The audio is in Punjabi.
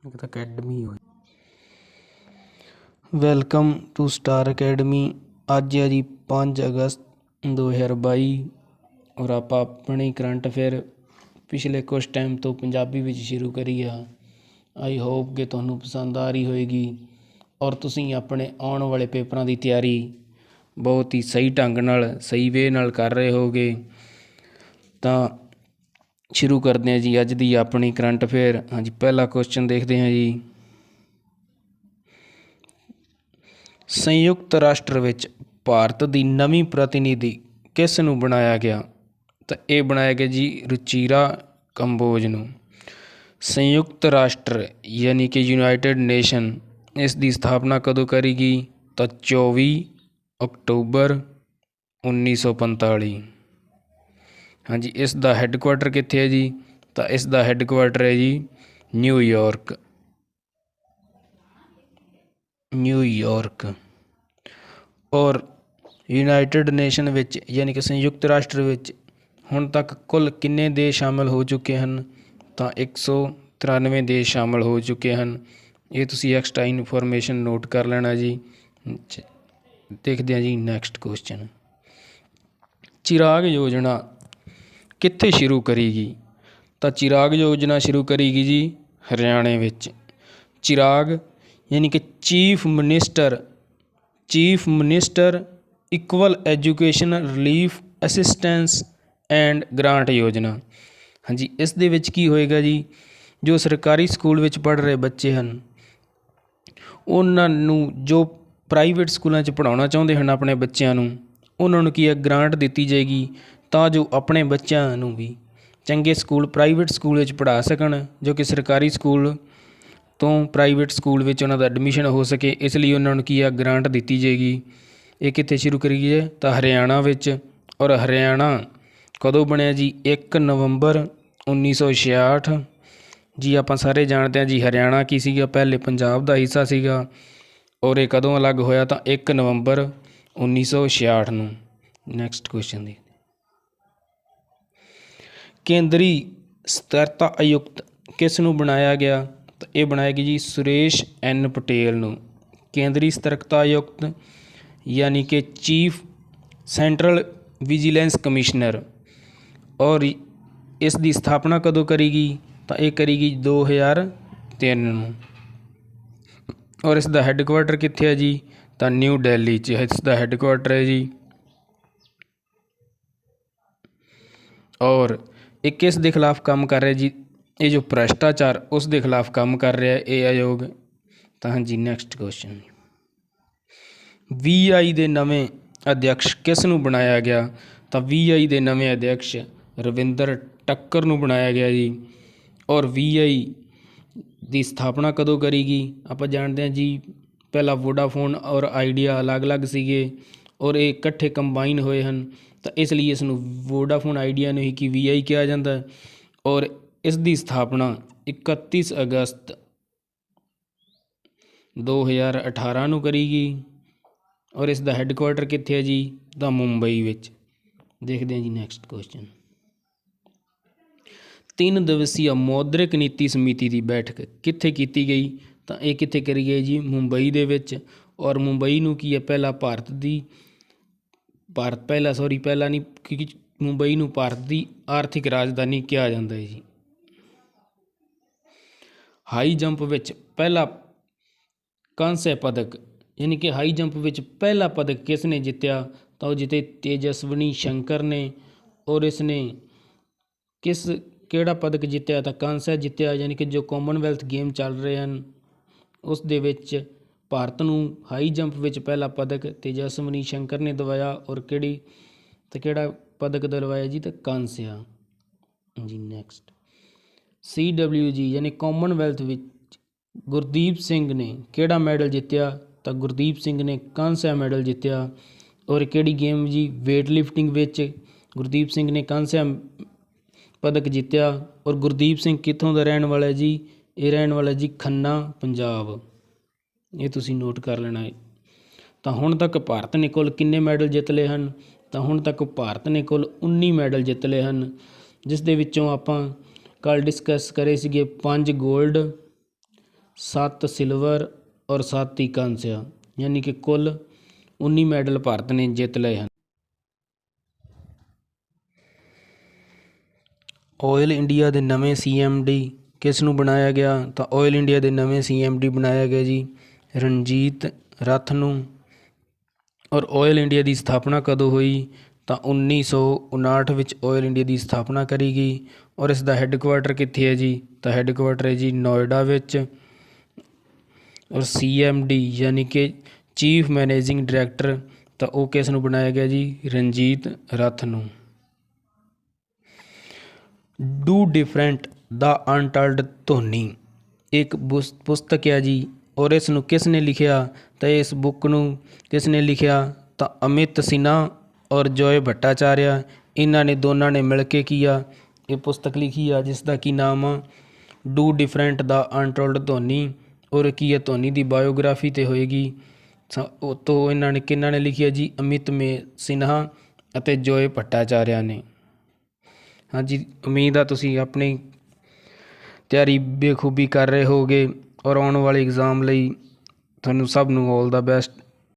ਅਕੈਡਮੀ ਹੋਈ। Welcome to Star Academy. ਅੱਜ ਹੈ ਜੀ 5 ਅਗਸਤ 2022 ਔਰ ਆਪਾਂ ਆਪਣੀ ਕਰੰਟ ਅਫੇਅਰ ਪਿਛਲੇ ਕੁਛ ਟਾਈਮ ਤੋਂ ਪੰਜਾਬੀ ਵਿੱਚ ਸ਼ੁਰੂ ਕਰੀ ਆ। ਆਈ ਹੋਪ ਕਿ ਤੁਹਾਨੂੰ ਪਸੰਦ ਆ ਰਹੀ ਹੋਏਗੀ ਔਰ ਤੁਸੀਂ ਆਪਣੇ ਆਉਣ ਵਾਲੇ ਪੇਪਰਾਂ ਦੀ ਤਿਆਰੀ ਬਹੁਤ ਹੀ ਸਹੀ ਢੰਗ ਨਾਲ ਸਹੀ ਵੇ ਨਾਲ ਕਰ ਰਹੇ ਹੋਗੇ। ਤਾਂ ਸ਼ੁਰੂ ਕਰਦੇ ਹਾਂ ਜੀ ਅੱਜ ਦੀ ਆਪਣੀ ਕਰੰਟ ਅਫੇਅਰ। ਹਾਂਜੀ, ਪਹਿਲਾ ਕੁਐਸਚਨ ਦੇਖਦੇ ਹਾਂ ਜੀ। ਸੰਯੁਕਤ ਰਾਸ਼ਟਰ ਵਿੱਚ ਭਾਰਤ ਦੀ ਨਵੀਂ ਪ੍ਰਤੀਨਿਧੀ ਕਿਸ ਨੂੰ ਬਣਾਇਆ ਗਿਆ? ਤਾਂ ਇਹ ਬਣਾਇਆ ਗਿਆ ਜੀ ਰੁਚੀਰਾ ਕੰਬੋਜ ਨੂੰ। ਸੰਯੁਕਤ ਰਾਸ਼ਟਰ ਯਾਨੀ ਕਿ ਯੂਨਾਈਟਿਡ ਨੇਸ਼ਨ, ਇਸ ਦੀ ਸਥਾਪਨਾ ਕਦੋਂ ਕਰੀ ਗਈ? ਤਾਂ 24 ਅਕਤੂਬਰ 1945। ਹਾਂਜੀ, ਇਸ ਦਾ ਹੈੱਡਕੁਆਟਰ ਕਿੱਥੇ ਹੈ ਜੀ? ਤਾਂ ਇਸ ਦਾ ਹੈੱਡਕੁਆਟਰ ਹੈ ਜੀ ਨਿਊਯਾਰਕ। ਔਰ ਯੂਨਾਈਟਿਡ ਨੇਸ਼ਨ ਵਿੱਚ ਯਾਨੀ ਕਿ ਸੰਯੁਕਤ ਰਾਸ਼ਟਰ ਵਿੱਚ ਹੁਣ ਤੱਕ ਕੁੱਲ ਕਿੰਨੇ ਦੇਸ਼ ਸ਼ਾਮਿਲ ਹੋ ਚੁੱਕੇ ਹਨ? ਤਾਂ 193 ਦੇਸ਼ ਸ਼ਾਮਿਲ ਹੋ ਚੁੱਕੇ ਹਨ। ਇਹ ਤੁਸੀਂ ਐਕਸਟਰਾ ਇਨਫੋਰਮੇਸ਼ਨ ਨੋਟ ਕਰ ਲੈਣਾ ਜੀ। ਦੇਖਦੇ ਹਾਂ ਜੀ ਨੈਕਸਟ ਕੁਐਸਚਨ। ਚਿਰਾਗ ਯੋਜਨਾ ਕਿੱਥੇ ਸ਼ੁਰੂ ਕਰੀ ਗਈ? ਤਾਂ ਚਿਰਾਗ ਯੋਜਨਾ ਸ਼ੁਰੂ ਕਰੀ ਗਈ ਜੀ ਹਰਿਆਣੇ ਵਿੱਚ। ਚਿਰਾਗ ਯਾਨੀ ਕਿ chief minister equal education relief assistance and grant ਯੋਜਨਾ। ਹਾਂਜੀ, ਇਸ ਦੇ ਵਿੱਚ ਕੀ ਹੋਏਗਾ ਜੀ? ਜੋ ਸਰਕਾਰੀ ਸਕੂਲ ਵਿੱਚ ਪੜ੍ਹ ਰਹੇ ਬੱਚੇ ਹਨ ਉਹਨਾਂ ਨੂੰ, ਜੋ ਪ੍ਰਾਈਵੇਟ ਸਕੂਲਾਂ 'ਚ ਪੜ੍ਹਾਉਣਾ ਚਾਹੁੰਦੇ ਹਨ ਆਪਣੇ ਬੱਚਿਆਂ ਨੂੰ, ਉਹਨਾਂ ਨੂੰ ਕੀ ਹੈ ਗ੍ਰਾਂਟ ਦਿੱਤੀ ਜਾਏਗੀ ਤਾਂ ਜੋ ਆਪਣੇ ਬੱਚਿਆਂ ਨੂੰ ਵੀ ਚੰਗੇ ਸਕੂਲ ਪ੍ਰਾਈਵੇਟ ਸਕੂਲ ਵਿੱਚ ਪੜ੍ਹਾ ਸਕਣ, ਜੋ ਕਿ ਸਰਕਾਰੀ ਸਕੂਲ ਤੋਂ ਪ੍ਰਾਈਵੇਟ ਸਕੂਲ ਵਿੱਚ ਉਹਨਾਂ ਦਾ ਐਡਮਿਸ਼ਨ ਹੋ ਸਕੇ। ਇਸ ਲਈ ਉਹਨਾਂ ਨੂੰ ਕੀ ਆ ਗ੍ਰਾਂਟ ਦਿੱਤੀ ਜਾਏਗੀ। ਇਹ ਕਿੱਥੇ ਸ਼ੁਰੂ ਕਰੀ ਹੈ? ਤਾਂ ਹਰਿਆਣਾ ਵਿੱਚ। ਔਰ ਹਰਿਆਣਾ ਕਦੋਂ ਬਣਿਆ ਜੀ? 1 ਨਵੰਬਰ 1966। ਜੀ ਆਪਾਂ ਸਾਰੇ ਜਾਣਦੇ ਹਾਂ ਜੀ ਹਰਿਆਣਾ ਕੀ ਸੀਗਾ, ਪਹਿਲੇ ਪੰਜਾਬ ਦਾ ਹਿੱਸਾ ਸੀਗਾ। ਔਰ ਇਹ ਕਦੋਂ ਅਲੱਗ ਹੋਇਆ? ਤਾਂ 1 ਨਵੰਬਰ 1966 ਨੂੰ। ਨੈਕਸਟ ਕੁਐਸਚਨ ਦੀ। ਕੇਂਦਰੀ ਸਤਰਤਾ ਆਯੁਕਤ ਕਿਸ ਨੂੰ ਬਣਾਇਆ ਗਿਆ? ਤਾਂ ਇਹ ਬਣਾਇਆ ਗਿਆ ਜੀ ਸੁਰੇਸ਼ ਐਨ ਪਟੇਲ ਨੂੰ। ਕੇਂਦਰੀ ਸਤਰਕਤਾ ਆਯੁਕਤ ਯਾਨੀ ਕਿ ਚੀਫ ਸੈਂਟਰਲ ਵਿਜੀਲੈਂਸ ਕਮਿਸ਼ਨਰ। ਔਰ ਇਸ ਦੀ ਸਥਾਪਨਾ ਕਦੋਂ ਕਰੀ ਗਈ? ਤਾਂ ਇਹ ਕਰੀ ਗਈ 2003 ਨੂੰ। ਔਰ ਇਸ ਦਾ ਹੈੱਡਕੁਆਟਰ ਕਿੱਥੇ ਹੈ ਜੀ? ਤਾਂ ਨਿਊ ਦਿੱਲੀ 'ਚ ਇਸ ਦਾ ਹੈੱਡਕੁਆਟਰ ਹੈ ਜੀ। ਔਰ ਇਹ ਕਿਸ ਦੇ ਖਿਲਾਫ ਕੰਮ ਕਰ ਰਿਹਾ ਜੀ? ਇਹ ਜੋ ਭ੍ਰਸ਼ਟਾਚਾਰ ਉਸ ਦੇ ਖਿਲਾਫ ਕੰਮ ਕਰ ਰਿਹਾ ਇਹ ਆਯੋਗ। ਤਾਂ ਹਾਂਜੀ ਨੈਕਸਟ ਕੁਐਸਚਨ। VI ਦੇ ਨਵੇਂ ਅਧਿਅਕਸ਼ ਕਿਸ ਨੂੰ ਬਣਾਇਆ ਗਿਆ? ਤਾਂ VI ਦੇ ਨਵੇਂ ਅਧਿਅਕਸ਼ ਰਵਿੰਦਰ ਟੱਕਰ ਨੂੰ ਬਣਾਇਆ ਗਿਆ ਜੀ। ਔਰ VI ਦੀ ਸਥਾਪਨਾ ਕਦੋਂ ਕਰੀ ਗਈ? ਆਪਾਂ ਜਾਣਦੇ ਹਾਂ ਜੀ ਪਹਿਲਾਂ ਵੋਡਾਫੋਨ ਔਰ ਆਈਡੀਆ ਅਲੱਗ-ਅਲੱਗ ਸੀਗੇ ਔਰ ਇਹ ਇਕੱਠੇ ਕੰਬਾਈਨ ਹੋਏ ਹਨ, ਤਾਂ ਇਸ ਲਈ ਇਸ ਨੂੰ ਵੋਡਾਫੋਨ ਆਈਡੀਆ ਨੂੰ ਹੀ ਕਿ VI ਕਿਹਾ ਜਾਂਦਾ। ਔਰ ਇਸ ਦੀ ਸਥਾਪਨਾ 31 ਅਗਸਤ 2018 ਨੂੰ ਕਰੀ ਗਈ। ਔਰ ਇਸ ਦਾ ਹੈੱਡਕੁਆਟਰ ਕਿੱਥੇ ਹੈ ਜੀ? ਤਾਂ ਮੁੰਬਈ ਵਿੱਚ। ਦੇਖਦੇ ਹਾਂ ਜੀ ਨੈਕਸਟ ਕੁਐਸਚਨ। 3 ਦਿਵਸੀय ਮੌਦਰਿਕ ਨੀਤੀ ਸਮਿਤੀ ਦੀ ਬੈਠਕ ਕਿੱਥੇ ਕੀਤੀ ਗਈ? ਤਾਂ ਇਹ ਕਿੱਥੇ ਕਰੀ ਗਈ ਜੀ? ਮੁੰਬਈ ਦੇ ਵਿੱਚ। ਔਰ ਮੁੰਬਈ ਨੂੰ ਕੀ ਹੈ ਪਹਿਲਾਂ ਪਹਿਲਾਂ ਨਹੀਂ, ਕਿਉਂਕਿ ਮੁੰਬਈ ਨੂੰ ਭਾਰਤ ਦੀ ਆਰਥਿਕ ਰਾਜਧਾਨੀ ਕਿਹਾ ਜਾਂਦਾ ਹੈ ਜੀ। ਹਾਈ ਜੰਪ ਵਿੱਚ ਪਹਿਲਾ ਕਾਂਸੇ ਪਦਕ ਯਾਨੀ ਕਿ ਹਾਈ ਜੰਪ ਵਿੱਚ ਪਹਿਲਾ ਪਦਕ ਕਿਸ ਨੇ ਜਿੱਤਿਆ? ਤਾਂ ਉਹ ਜਿੱਤੇ ਤੇਜਸਵਨੀ ਸ਼ੰਕਰ ਨੇ। ਔਰ ਇਸ ਨੇ ਕਿਹੜਾ ਪਦਕ ਜਿੱਤਿਆ? ਤਾਂ ਕਾਂਸਾ ਜਿੱਤਿਆ। ਯਾਨੀ ਕਿ ਜੋ ਕਾਮਨਵੈਲਥ ਗੇਮ ਚੱਲ ਰਹੇ ਹਨ ਉਸ ਦੇ ਵਿੱਚ ਭਾਰਤ ਨੂੰ ਹਾਈ ਜੰਪ ਵਿੱਚ ਪਹਿਲਾ ਪਦਕ ਤੇਜਸਵਨੀ ਸ਼ੰਕਰ ਨੇ ਦਿਵਾਇਆ। ਔਰ ਕਿਹੜਾ ਪਦਕ ਦਿਲਵਾਇਆ ਜੀ? ਤਾਂ ਕਾਂਸਿਆ ਜੀ। ਨੈਕਸਟ CWG ਯਾਨੀ ਕਾਮਨਵੈਲਥ ਵਿੱਚ ਗੁਰਦੀਪ ਸਿੰਘ ਨੇ ਕਿਹੜਾ ਮੈਡਲ ਜਿੱਤਿਆ? ਤਾਂ ਗੁਰਦੀਪ ਸਿੰਘ ਨੇ ਕਾਂਸਿਆ ਮੈਡਲ ਜਿੱਤਿਆ। ਔਰ ਕਿਹੜੀ ਗੇਮ ਜੀ? ਵੇਟ ਲਿਫਟਿੰਗ ਵਿੱਚ ਗੁਰਦੀਪ ਸਿੰਘ ਨੇ ਕਾਂਸਿਆ ਪਦਕ ਜਿੱਤਿਆ। ਔਰ ਗੁਰਦੀਪ ਸਿੰਘ ਕਿੱਥੋਂ ਦਾ ਰਹਿਣ ਵਾਲਾ ਜੀ? ਇਹ ਰਹਿਣ ਵਾਲਾ ਜੀ ਖੰਨਾ, ਪੰਜਾਬ। ਇਹ ਤੁਸੀਂ ਨੋਟ ਕਰ ਲੈਣਾ ਹੈ। ਤਾਂ ਹੁਣ ਤੱਕ ਭਾਰਤ ਨੇ ਕੁੱਲ ਕਿੰਨੇ ਮੈਡਲ ਜਿੱਤ ਲਏ ਹਨ? ਤਾਂ ਹੁਣ ਤੱਕ ਭਾਰਤ ਨੇ ਕੁੱਲ 19 ਮੈਡਲ ਜਿੱਤ ਲਏ ਹਨ, ਜਿਸ ਦੇ ਵਿੱਚੋਂ ਆਪਾਂ ਕੱਲ੍ਹ ਡਿਸਕਸ ਕਰੇ ਸੀਗੇ 5 ਗੋਲਡ, 7 ਸਿਲਵਰ ਔਰ 7 ਹੀ ਕਾਂਸਿਆ, ਯਾਨੀ ਕਿ ਕੁੱਲ 19 ਮੈਡਲ ਭਾਰਤ ਨੇ ਜਿੱਤ ਲਏ ਹਨ। ਆਇਲ ਇੰਡੀਆ ਦੇ ਨਵੇਂ CMD ਕਿਸ ਨੂੰ ਬਣਾਇਆ ਗਿਆ? ਤਾਂ ਆਇਲ ਇੰਡੀਆ ਦੇ ਨਵੇਂ CMD ਬਣਾਇਆ ਗਿਆ ਜੀ ਰਣਜੀਤ ਰੱਥ ਨੂੰ। ਔਰ ਆਇਲ ਇੰਡੀਆ ਦੀ ਸਥਾਪਨਾ ਕਦੋਂ ਹੋਈ? ਤਾਂ 1959 ਵਿੱਚ ਆਇਲ ਇੰਡੀਆ ਦੀ ਸਥਾਪਨਾ ਕਰੀ ਗਈ। ਔਰ ਇਸ ਦਾ ਹੈੱਡਕੁਆਟਰ ਕਿੱਥੇ ਹੈ ਜੀ? ਤਾਂ ਹੈੱਡਕੁਆਟਰ ਹੈ ਜੀ ਨੋਇਡਾ ਵਿੱਚ। ਔਰ CMD ਯਾਨੀ ਕਿ ਚੀਫ ਮੈਨੇਜਿੰਗ ਡਾਇਰੈਕਟਰ, ਤਾਂ ਉਹ ਕਿਸ ਨੂੰ ਬਣਾਇਆ ਗਿਆ ਜੀ? ਰਣਜੀਤ ਰੱਥ ਨੂੰ। ਡੂ ਡਿਫਰੈਂਟ ਦਾ ਅਨਟਲਡ ਧੋਨੀ ਇੱਕ ਪੁਸਤਕ ਹੈ ਜੀ। ਔਰ ਇਸ ਨੂੰ ਕਿਸ ਨੇ ਲਿਖਿਆ? ਤਾਂ ਇਸ ਬੁੱਕ ਨੂੰ ਕਿਸ ਨੇ ਲਿਖਿਆ? ਤਾਂ ਅਮਿਤ ਸਿਨਹਾ ਔਰ ਜੋਏ ਭੱਟਾਚਾਰਿਆ, ਇਹਨਾਂ ਨੇ ਦੋਨਾਂ ਨੇ ਮਿਲ ਕੇ ਕੀ ਆ ਇਹ ਪੁਸਤਕ ਲਿਖੀ ਆ, ਜਿਸ ਦਾ ਕੀ ਨਾਮ ਆ do different the untold Dhoni. ਔਰ ਕੀ ਹੈ ਧੋਨੀ ਦੀ ਬਾਇਓਗ੍ਰਾਫੀ 'ਤੇ ਹੋਏਗੀ। ਉਹ ਤੋਂ ਇਹਨਾਂ ਨੇ ਕਿਹਨਾਂ ਨੇ ਲਿਖੀ ਹੈ ਜੀ? ਅਮਿਤ ਸਿਨਹਾ ਅਤੇ ਜੋਏ ਭੱਟਾਚਾਰਿਆ ਨੇ। ਹਾਂਜੀ, ਉਮੀਦ ਆ ਤੁਸੀਂ ਆਪਣੀ ਤਿਆਰੀ ਬੇਖੂਬੀ ਕਰ ਰਹੇ ਹੋਗੇ। ਔਰ ਆਉਣ ਵਾਲੇ ਐਗਜ਼ਾਮ ਲਈ ਤੁਹਾਨੂੰ ਸਭ ਨੂੰ ਆਲ ਦਾ ਬੈਸਟ।